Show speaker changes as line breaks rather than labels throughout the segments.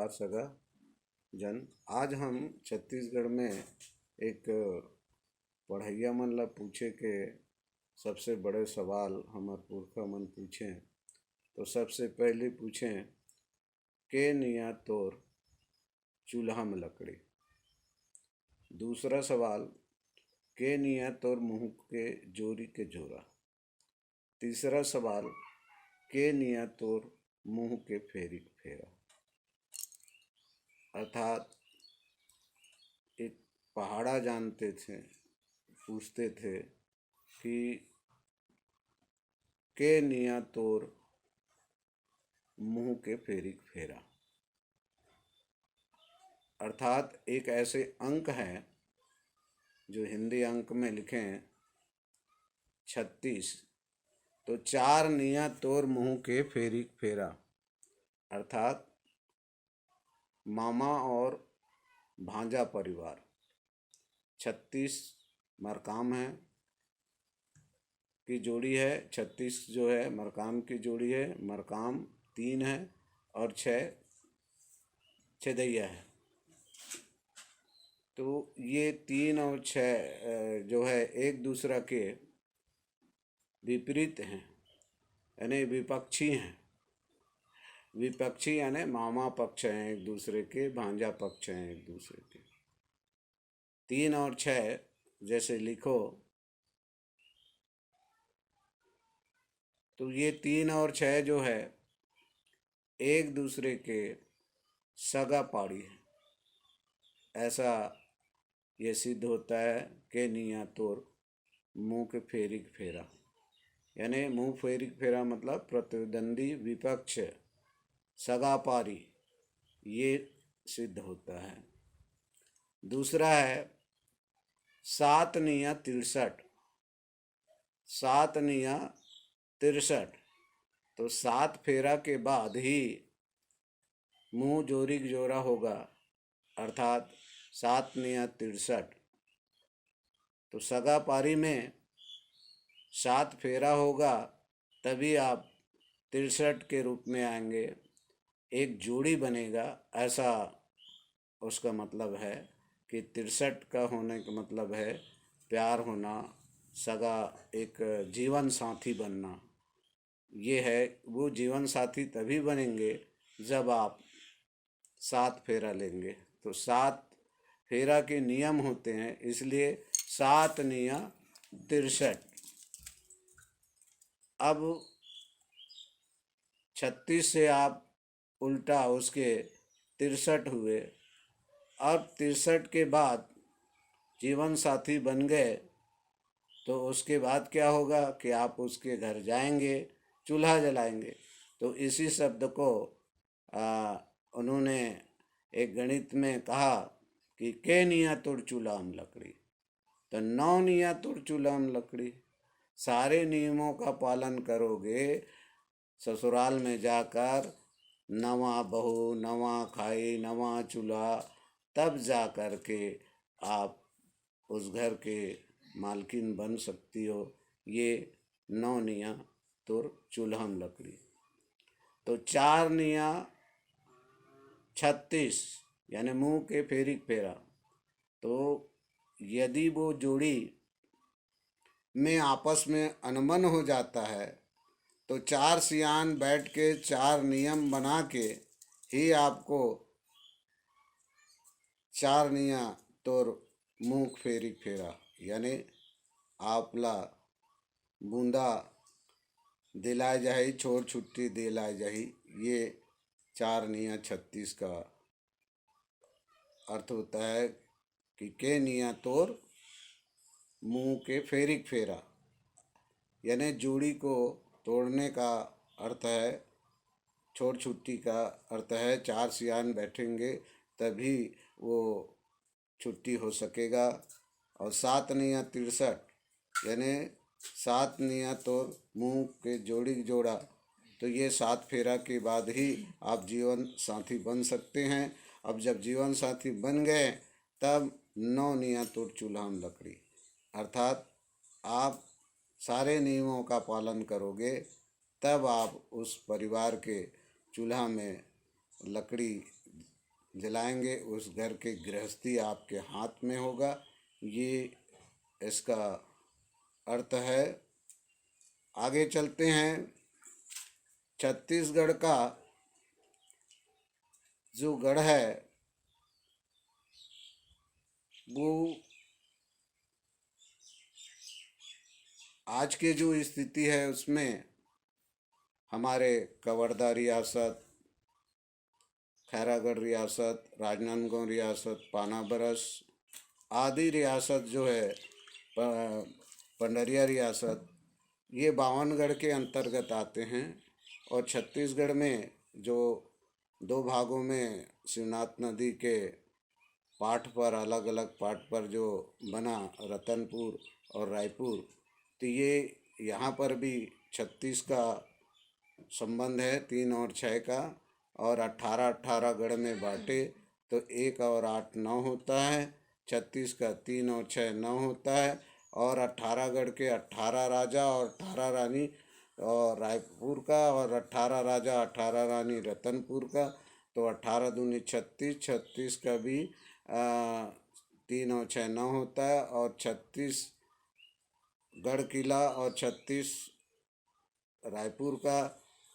नमस्कार सगा जन। आज हम छत्तीसगढ़ में एक पढ़ैया मन ला पूछे के सबसे बड़े सवाल हमार पुरखा मन पूछे। तो सबसे पहले पूछे के निया तोर चूल्हा में लकड़ी। दूसरा सवाल के निया तोर मुँह के जोरी के जोरा। तीसरा सवाल के निया तोर मुँह के फेरी फेरा। अर्थात एक पहाड़ा जानते थे, पूछते थे कि के निया तोर मुँह के फेरी फेरा। अर्थात एक ऐसे अंक है जो हिंदी अंक में लिखें 36, तो चार निया तोर मुँह के फेरी फेरा। अर्थात मामा और भांजा परिवार। 36 मरकाम है की जोड़ी है, 36 जो है मरकाम की जोड़ी है। मरकाम 3 है और 6 छेदैया है। तो ये 3 और 6 जो है एक दूसरा के विपरीत हैं, यानी विपक्षी हैं। विपक्षी यानी मामा पक्ष हैं एक दूसरे के, भांजा पक्ष हैं एक दूसरे के। 3 और 6 जैसे लिखो तो ये 3 और 6 जो है एक दूसरे के सगा पाड़ी है, ऐसा ये सिद्ध होता है के निया तोर मुँह के फेरी फेरा। यानी मुँह फेरी फेरा मतलब प्रतिद्वंदी विपक्ष सगा पारी, ये सिद्ध होता है। दूसरा है 7 निया 63। 7 निया 63, तो 7 फेरा के बाद ही मुँह जोरी जोरा होगा। अर्थात 7 निया 63, तो सगा पारी में 7 फेरा होगा तभी आप 63 के रूप में आएंगे, एक जोड़ी बनेगा। ऐसा उसका मतलब है कि 63 का होने का मतलब है प्यार होना, सगा एक जीवन साथी बनना। ये है वो जीवन साथी तभी बनेंगे जब आप 7 फेरा लेंगे। तो 7 फेरा के नियम होते हैं, इसलिए 7 निया 63। अब 36 से आप उल्टा उसके 63 हुए। अब 63 के बाद जीवन साथी बन गए तो उसके बाद क्या होगा कि आप उसके घर जाएंगे, चूल्हा जलाएंगे। तो इसी शब्द को उन्होंने एक गणित में कहा कि के निया तोड़ चूल्हा में लकड़ी, तो 9 निया तोड़ चूल्हा में लकड़ी। सारे नियमों का पालन करोगे, ससुराल में जाकर नवा बहू, नवा खाई, नवा चूल्हा, तब जा कर के आप उस घर के मालकिन बन सकती हो। ये 9 निया तोर चूल्हा में लकड़ी। तो 4 निया 36 यानी मुँह के फेरी फेरा। तो यदि वो जोड़ी में आपस में अनबन हो जाता है तो 4 सियान बैठ के 4 नियम बना के ही आपको 4 निया तोर मुँह फेरी फेरा, यानी आपला बूंदा दिलाए जाही, छोर छुट्टी दिलाए जाही। ये 4 निया 36 का अर्थ होता है कि के निया तोर मुँह के फेरी फेरा, यानी जोड़ी को तोड़ने का अर्थ है, छोड़ छुट्टी का अर्थ है 4 सियान बैठेंगे तभी वो छुट्टी हो सकेगा। और 7 निया 63 यानी 7 निया तोर मुँह के जोड़ी जोड़ा, तो ये 7 फेरा के बाद ही आप जीवन साथी बन सकते हैं। अब जब जीवन साथी बन गए तब 9 निया तोड़ चूल्हा में लकड़ी। अर्थात आप सारे नियमों का पालन करोगे तब आप उस परिवार के चूल्हा में लकड़ी जलाएंगे उस घर की गृहस्थी आपके हाथ में होगा। ये इसका अर्थ है। आगे चलते हैं। छत्तीसगढ़ का जो गढ़ है वो आज के जो स्थिति है उसमें हमारे कवर्धा रियासत, खैरागढ़ रियासत, राजनांदगांव रियासत, पानाबरस आदि रियासत जो है, पंडरिया रियासत, ये 52 के अंतर्गत आते हैं। और छत्तीसगढ़ में जो दो भागों में शिवनाथ नदी के पाठ पर, अलग अलग पाठ पर जो बना रतनपुर और रायपुर, तो ये यहाँ पर भी 36 का संबंध है, 3 और 6 का। और 18 गढ़ में बांटे तो 1 और 8 9 होता है। 36 का 3 और 6 9 होता है। और 18 गढ़ के 18 राजा और 18 रानी और रायपुर का, और 18 राजा 18 रानी रतनपुर का, तो 18 दूनी 36, 36 का भी 3 और 6 9 होता है। और 36 गढ़ किला और 36 रायपुर का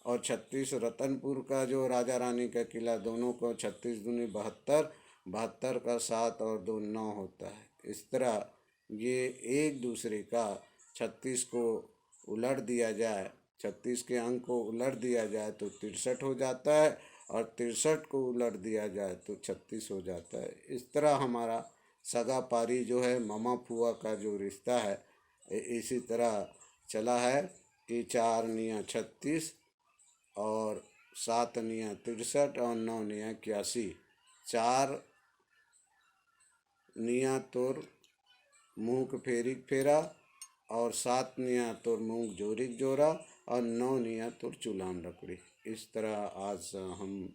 और 36 रतनपुर का जो राजा रानी का किला, दोनों को 36 दूनी 72, 72 का 7 और 2 9 होता है। इस तरह ये एक दूसरे का 36 को उलट दिया जाए, 36 के अंक को उलट दिया जाए तो 63 हो जाता है, और 63 को उलट दिया जाए तो 36 हो जाता है। इस तरह हमारा सगा पारी जो है, मामा फुआ का जो रिश्ता है, इसी तरह चला है कि 4 निया 36 और 7 निया 63 और 9 निया 81। 4 निया तोर मूक फेरिक फेरा, और 7 निया तोर मूक जोरिक जोरा, और 9 निया तोर चुलाम लकड़ी। इस तरह आज हम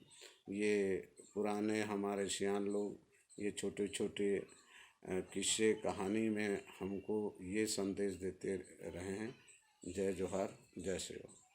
ये पुराने हमारे सियान लोग ये छोटे छोटे किस्से कहानी में हमको ये संदेश देते रहे हैं। जय जोहार, जय श्री राम।